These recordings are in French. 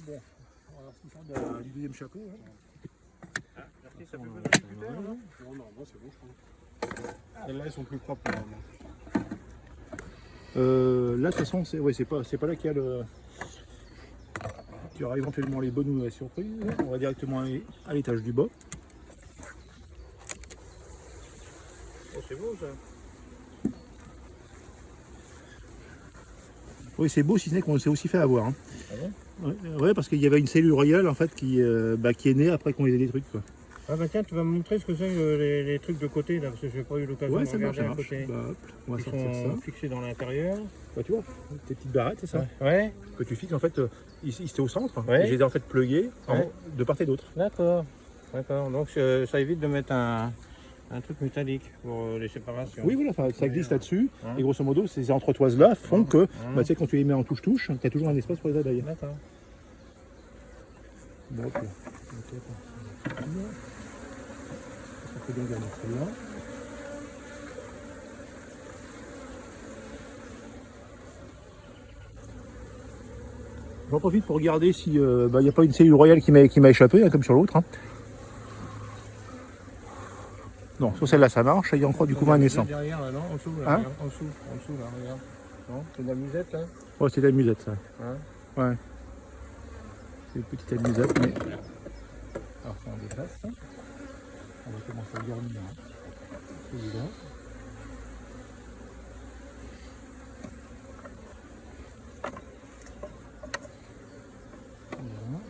Bon, alors c'est une sorte du deuxième chapeau. Hein. Ah, merci, ça fait besoin de cutter, non? Non, moi c'est bon, je crois. Celles-là, elles sont plus propres. Normalement. Là, de toute façon, c'est pas là qu'il y a le. Tu auras éventuellement les bonnes surprises. On va directement aller à l'étage du bas. Oh, c'est beau ça. Oui, c'est beau, si ce n'est qu'on s'est aussi fait avoir. Hein. Ah bon? Ouais, parce qu'il y avait une cellule royale en fait qui est née après qu'on les ait détruites. Quoi. Ah bah tiens, tu vas me montrer ce que c'est les trucs de côté là, parce que j'ai pas eu l'occasion Ouais, de ça marche, regarder ça à marche. côté. Bah, hop, on va Ils sortir sont ça. fixés dans l'intérieur. Bah, tu vois, tes petites barrettes, c'est ça. Ouais, Que tu fixes en fait, ici c'était au centre. Ouais. Et je les ai en fait plugués Ouais. de part et d'autre. d'accord. D'accord. Donc ça évite de mettre un truc métallique pour les séparations. Oui, voilà, ça glisse là-dessus. Hein. Et grosso modo, ces entretoises-là font que, Hein. bah, tu sais, quand tu les mets en touche-touche, tu as toujours un espace pour les abeilles. D'accord. Bon, ok. Ça fait bien garder celle-là. J'en profite pour regarder si il n'y a pas une cellule royale qui m'a échappé, hein, comme sur l'autre. Hein. Non, sur celle-là ça marche, il y a encore du couvain naissant. Derrière là, non, en dessous, là, Hein? regarde, en dessous là, regarde. Non, c'est de la musette là. Oh, c'est de la musette ça. Hein? Ouais. C'est une petite amusette, mais. Alors ça on déplace. On va commencer à garnir. Hein. Celui-là. Voilà.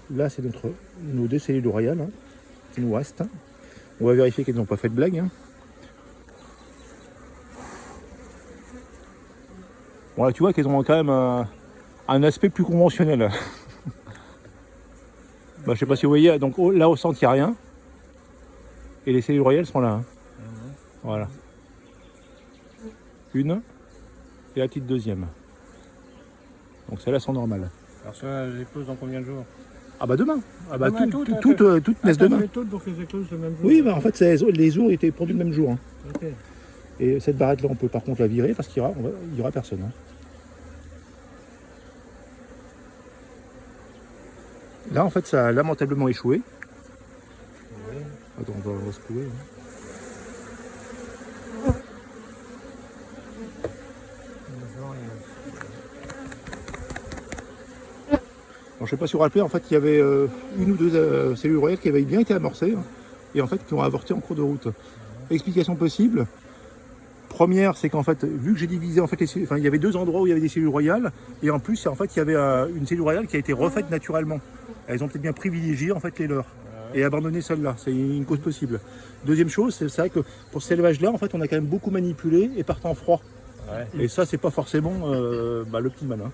Là c'est nos deux cellules royales hein, qui nous restent. On va vérifier qu'elles n'ont pas fait de blague. Hein. Bon là tu vois qu'elles ont quand même un aspect plus conventionnel. Bah, je sais pas si vous voyez, donc là au centre il n'y a rien. Et les cellules royales sont là. Hein. Voilà. Une et la petite deuxième. Donc celles-là sont normales. Alors ça, elles éclosent dans combien de jours? Ah bah demain. Ah bah Demain, toutes naissent demain. Toutes pour qu'elles éclosent le même jour. Oui, bah en fait les œufs étaient pondus le même jour. Hein. Ok. Et cette barrette là on peut par contre la virer parce qu'il y aura personne. Hein. Là en fait ça a lamentablement échoué. Oui. Attends, on va se couler. Hein. Alors, je sais pas si vous vous rappelez, en fait il y avait une ou deux cellules royales qui avaient bien été amorcées hein, et en fait qui ont avorté en cours de route. Explication possible. Première, c'est qu'en fait, vu que j'ai divisé en fait les cellules, il y avait deux endroits où il y avait des cellules royales, et en plus, en fait, il y avait une cellule royale qui a été refaite naturellement. Elles ont peut-être bien privilégié en fait les leurs et abandonné celle-là. C'est une cause possible. Deuxième chose, c'est vrai que pour cet élevage-là, en fait, on a quand même beaucoup manipulé et partant froid. Ouais. Et ça, c'est pas forcément l'optimal. Hein.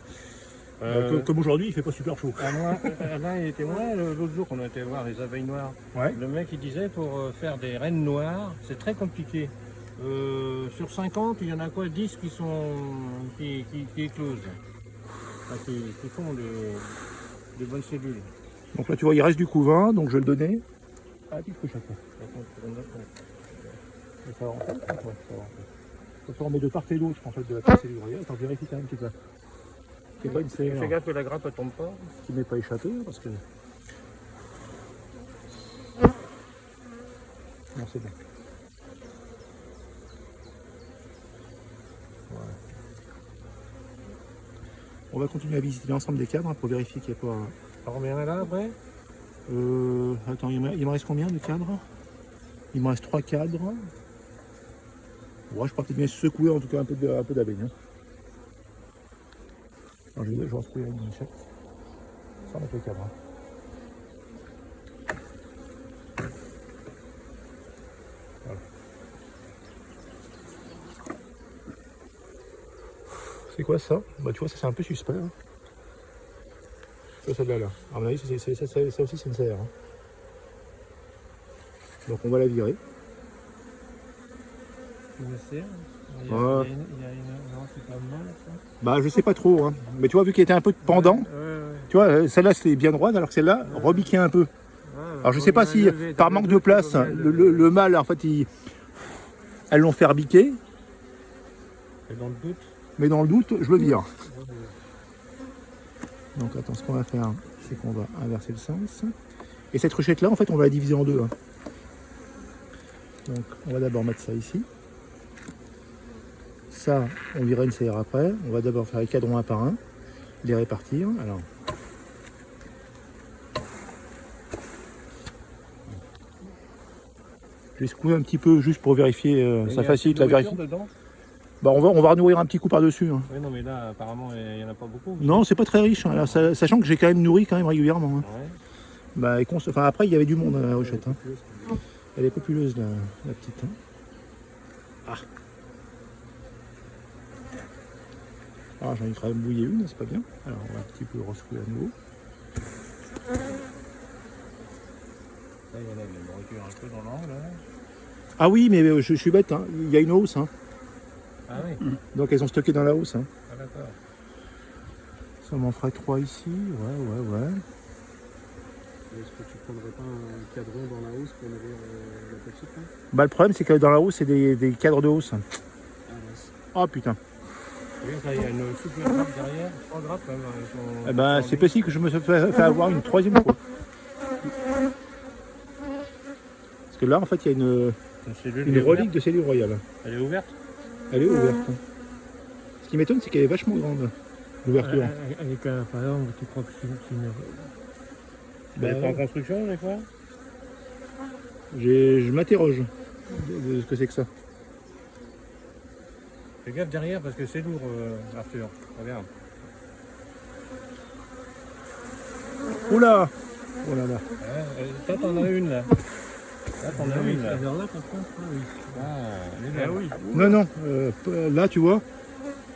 Comme aujourd'hui, il fait pas super chaud. Alain, il était moi l'autre jour qu'on a été voir les abeilles noires. Ouais. Le mec il disait pour faire des reines noires, c'est très compliqué. Sur 50, il y en a quoi 10 qui éclosent. Enfin, qui font de bonnes cellules. Donc là, tu vois, il reste du couvain, donc je vais le donner à la petite ruche à quoi. Ça va rentrer, ouais, ça va rentrer. Ça on met de part et d'autre en fait de la cellule royale. Attends, vérifie quand même qu'il n'y a pas une cellule Fais gaffe que la grappe ne tombe pas. qui m'est pas échappé parce que. Non, c'est bon. Voilà. On va continuer à visiter l'ensemble des cadres hein, pour vérifier qu'il n'y a pas. On revient là après. Attends, il me reste combien de cadres? Il me reste 3 cadres. Ouais, je pourrais peut-être bien secouer en tout cas un peu d'abeilles. Hein. Alors, je vais secouer avec une échelle. Sans mettre le cadre. Hein. Voilà. C'est quoi ça? Bah tu vois, ça c'est un peu suspect. Hein. Celle-là, là. À mon avis, ça aussi c'est une CR. Hein. Donc on va la virer. Non, c'est pas mal ça. Bah je sais pas trop. Hein. Mais tu vois, vu qu'il était un peu pendant, tu vois, celle-là c'était bien droite, alors que celle-là rebiquait un peu. Alors je sais pas si par manque de place, le mâle en fait elles l'ont fait rebiquer. Et dans le doute. Mais dans le doute, je le vire. Donc attends, ce qu'on va faire, c'est qu'on va inverser le sens. Et cette ruchette là, en fait, on va la diviser en deux. Hein. Donc on va d'abord mettre ça ici. Ça, on verra une serre après. On va d'abord faire les cadrons un par un, les répartir. Alors, je vais secouer un petit peu juste pour vérifier, ça facilite la vérification. Bah on va renourrir un petit coup par-dessus. Hein. Oui, non, mais là, apparemment, il n'y en a pas beaucoup. Non, c'est pas très riche, hein, là, sachant que j'ai quand même nourri quand même régulièrement. Hein. Ouais. Bah, enfin, après, il y avait du monde à la ruchette. Hein. Elle est populeuse, la petite. Hein. Ah. Ah, j'en ai quand même bouillé une, c'est pas bien. Alors, on va un petit peu rescouer à nouveau. Là, il y en a de la nourriture un peu dans l'angle. Hein. Ah oui, mais je suis bête, hein. Il y a une hausse. Hein. Ah oui. Donc, elles sont stockées dans la hausse. Hein. Ah d'accord. Ça m'en ferait 3 ici. Ouais. Est-ce que tu prendrais pas un cadran dans la hausse pour nourrir la petite là? Bah, le problème, c'est que dans la hausse, c'est des cadres de hausse. Ah mince. Oh putain. Oui, là, il y a une super grappe derrière. 3 grappes quand même. Eh ben, c'est possible que je me sois fait avoir une troisième fois. Parce que là, en fait, il y a une relique de cellule royale. Elle est ouverte. Elle est ouverte. Ce qui m'étonne, c'est qu'elle est vachement grande, l'ouverture. Elle est par exemple, tu crois que c'est une... Bah, Elle est pas en construction, des fois? Je m'interroge de ce que c'est que ça. Fais gaffe derrière parce que c'est lourd, Arthur. Regarde. Oula. Oh là là. Ouais, toi, t'en as une là. Là, t'en as une là. Alors là, par contre, oui. Ah, elle est oui. Non, là, tu vois,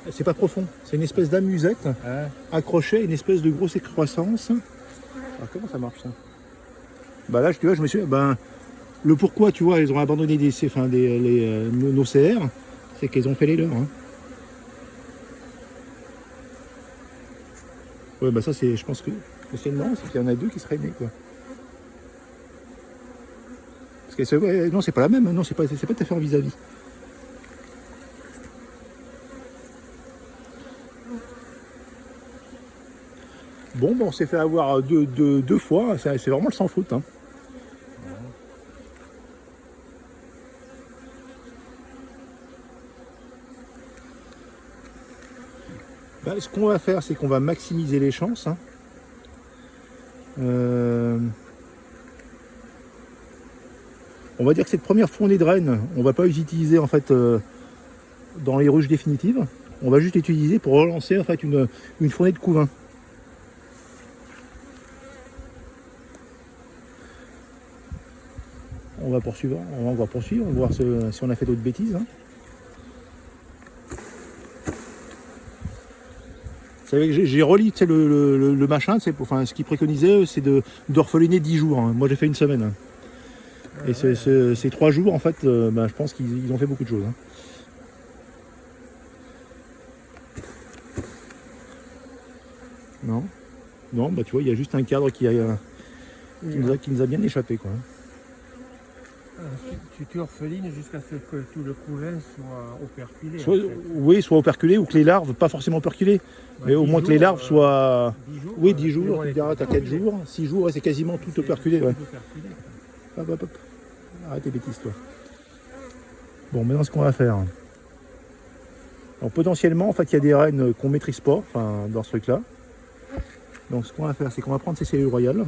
c'est pas profond. C'est une espèce d'amusette Ah. accrochée à une espèce de grosse excroissance. Alors, comment ça marche ça? Bah là, tu vois, je me suis... Ben, le pourquoi, tu vois, ils ont abandonné nos CR, c'est qu'ils ont fait les leurs. Hein. Ouais, bah ça, c'est, je pense que c'est marrant, c'est qu'il y en a deux qui seraient nés, quoi. Parce que non, c'est pas la même, non, c'est pas tout à fait en vis-à-vis. Bon, on s'est fait avoir deux fois, c'est vraiment le sans faute. Hein. Bah, ce qu'on va faire, c'est qu'on va maximiser les chances. Hein. On va dire que cette première fournée de rennes, on va pas les utiliser en fait dans les ruches définitives. On va juste l'utiliser pour relancer en fait une fournée de couvain. On va poursuivre, on va encore poursuivre, on va voir si on a fait d'autres bêtises. Hein. Vous savez que j'ai relu le machin, enfin, ce qu'ils préconisaient, c'est d'orpheliner 10 jours. Hein. Moi j'ai fait une semaine. Hein. Et ces 3 jours, en fait, je pense qu'ils ont fait beaucoup de choses. Hein. Non, bah tu vois, il y a juste un cadre qui nous a bien échappé, quoi. Tu orphelines jusqu'à ce que tout le couvain soit operculé. Oui, soit operculé ou que les larves, pas forcément operculées, mais au moins que les larves soient... 10 jours, oui, 10 jours, tu diras, t'as 4 jours, 6 jours, ouais, c'est quasiment tout operculé. Ouais. Hop. Arrête tes bêtises, toi. Bon, maintenant, ce qu'on va faire... Donc, potentiellement, en fait, il y a des rennes qu'on maîtrise pas, enfin, dans ce truc-là. Donc, ce qu'on va faire, c'est qu'on va prendre ces cellules royales.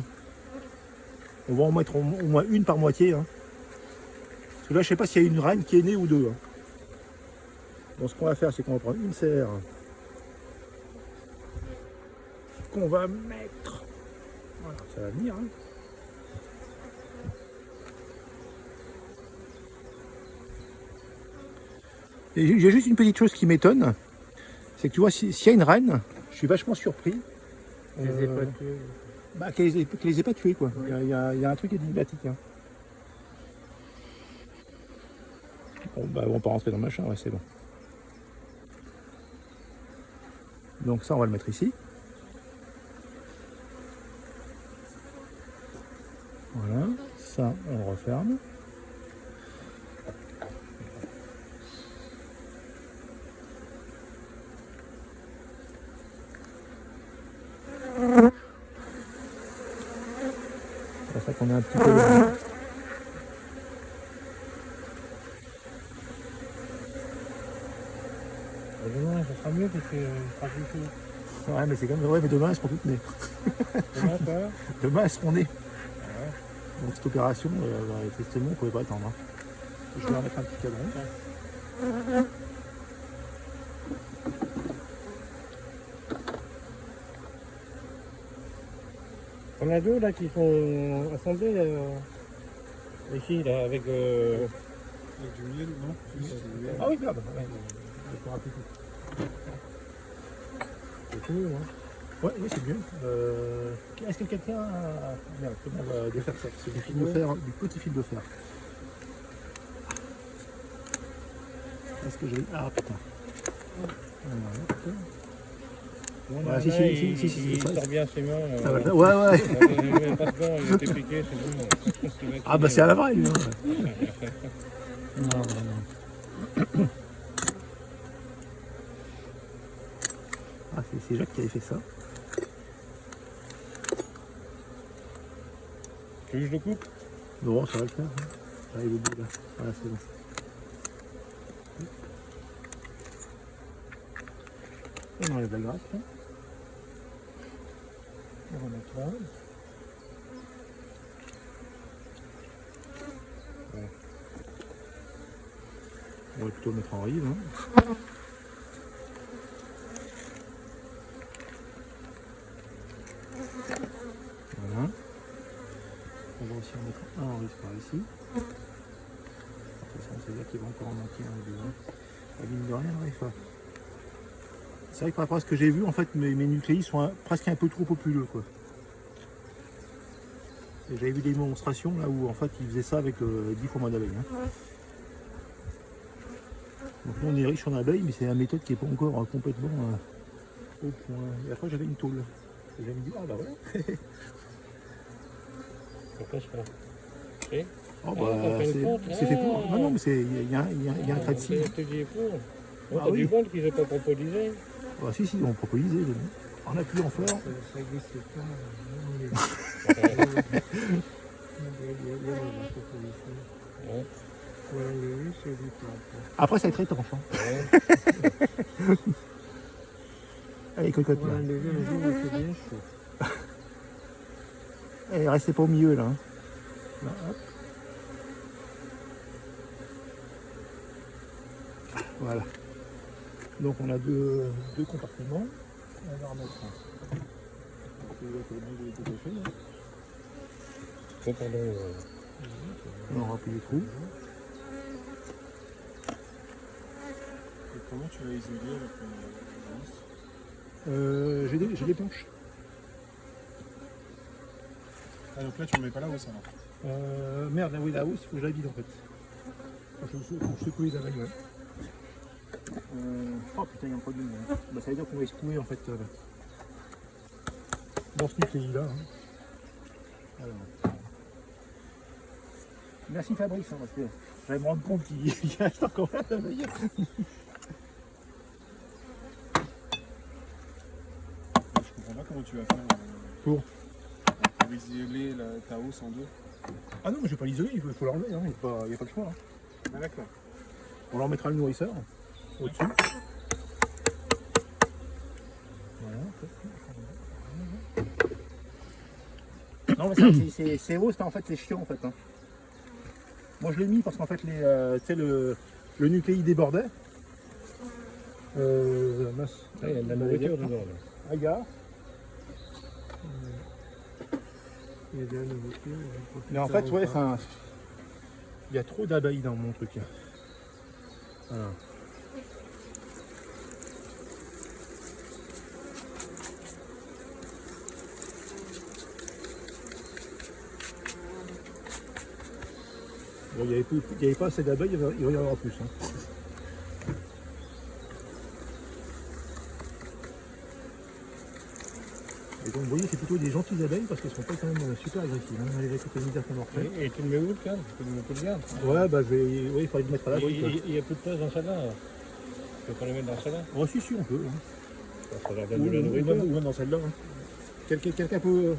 On va en mettre au moins une par moitié, hein. Parce que là, je sais pas s'il y a une reine qui est née ou deux. Hein. Donc ce qu'on va faire, c'est qu'on va prendre une serre qu'on va mettre. Voilà, ça va venir. Hein. Et il y a juste une petite chose qui m'étonne, c'est que tu vois, s'il y a une reine, je suis vachement surpris. Qu'elle les ait pas tués, quoi. Il y a un truc énigmatique. Hein. Bon, on va pas rentrer dans le machin, ouais, c'est bon. Donc ça, on va le mettre ici. Voilà, ça, on le referme. C'est ça qu'on est un petit peu loin. Demain, ça sera mieux parce que il sera plus chaud. Ouais, mais c'est comme ouais, mais demain elles seront toutes nées. Demain, quoi? Demain elles seront nées. Ouais. Donc cette opération, tristement, on ne pouvait pas attendre. Hein. Je vais remettre un petit cadran. On a deux là qui sont assemblés ici là avec Avec du miel, non? Juste du miel. Ah oui, merde. Ouais, je me rappelle plus. c'est tout, hein. Ouais, oui, c'est mieux. Est-ce que quelqu'un a... Merde, comment on va défaire ça? C'est du fil de fer, du petit fil de fer. Est-ce que j'ai... Ah putain. Bon, Ouais, là, si, là, il ça- sort bien ses mains. Ça va le faire. Ouais, ouais. Il avait pas de gants, il était piqué, c'est bon. Ah bah c'est à la vraie, lui. Hein. Non, non. Ah, c'est Jacques qui avait fait ça. Tu veux que je le coupe? Non, ça va le faire. Hein. J'arrive au bout là. Voilà, c'est bon. On enlève la graisse. Hein. On va mettre là. Ouais. On va plutôt le mettre en rive. Hein. Voilà. On va aussi en mettre un en rive par ici. De toute façon, c'est là qu'il va encore en manquer un ou deux. Hein. La ligne de rien, n'arrive pas. C'est vrai que par rapport à ce que j'ai vu, en fait, mes nucléis sont presque un peu trop populeux, quoi. Et j'avais vu des démonstrations là où en fait ils faisaient ça avec 10 fois moins d'abeilles. Hein. Donc nous on est riche en abeilles, mais c'est la méthode qui n'est pas encore complètement au point. Et après j'avais une tôle. Et j'avais dit ah bah voilà. Pourquoi je fais? C'est Oh Ah, bah t'as fait une faute, c'est fait pour. ah. Non non mais il y a un trait de C'est cime. ce que j'ai pour. Ah T'as oui. du bol qu'ils n'ont pas propolisé. Ah si si on propolisait. On a plus en fleurs. Ça glisse pas. Ouais. Après ça va être étanche. Hein. Ouais. Allez cocotte là. Un jour, il fait bien chaud. Allez restez pas au milieu là. Hein. Là, hop. Voilà. Donc on a deux compartiments. On va remettre un. Oh, pardon. On remplit les trous. Et comment tu vas isoler avec la housse? J'ai des planches. Ah donc là tu ne mets pas la housse alors? Merde, oui, la housse, il faut que je la vide en fait. Faut que je secoue les abeilles, ouais. Oh putain, il y a un produit. Hein. Bah, ça veut dire qu'on va secouer en fait dans ce nucléi là. Hein. Alors. Merci Fabrice, hein, parce que j'allais me rendre compte qu'il reste encore là d'abeilles. Je comprends pas comment tu vas faire Pour isoler ta housse en deux. Ah non, mais je vais pas l'isoler, il faut l'enlever, hein. Il n'y a pas le choix. Hein. Ah d'accord. On leur mettra le nourrisseur au-dessus. Voilà. Non mais c'est haut, en fait c'est chiant en fait. Hein. Moi je l'ai mis parce qu'en fait le nucléi débordait. Mince. Ah, il y a de la nourriture dedans. Là. Aïe. Il y a de la nourriture. Mais en fait, ouais, il y a trop d'abeilles dans mon truc. Voilà. Bon, il n'y avait pas assez d'abeilles, il va y en avoir plus. Hein. Et donc, vous voyez, c'est plutôt des gentilles abeilles parce qu'elles ne sont pas quand même super agressives. Hein, avec toutes les misères qu'on leur fait. Et tu le mets où le cadre? Tu le mets où le garde? Ouais, bah, il faudrait le mettre à l'abri. Il n'y a plus de place dans celle-là. Tu peux pas les mettre dans celle-là? Oh, si, on peut. Hein. Ça leur donne de la nourriture. Ou même dans celle-là. Hein. Quelqu'un peut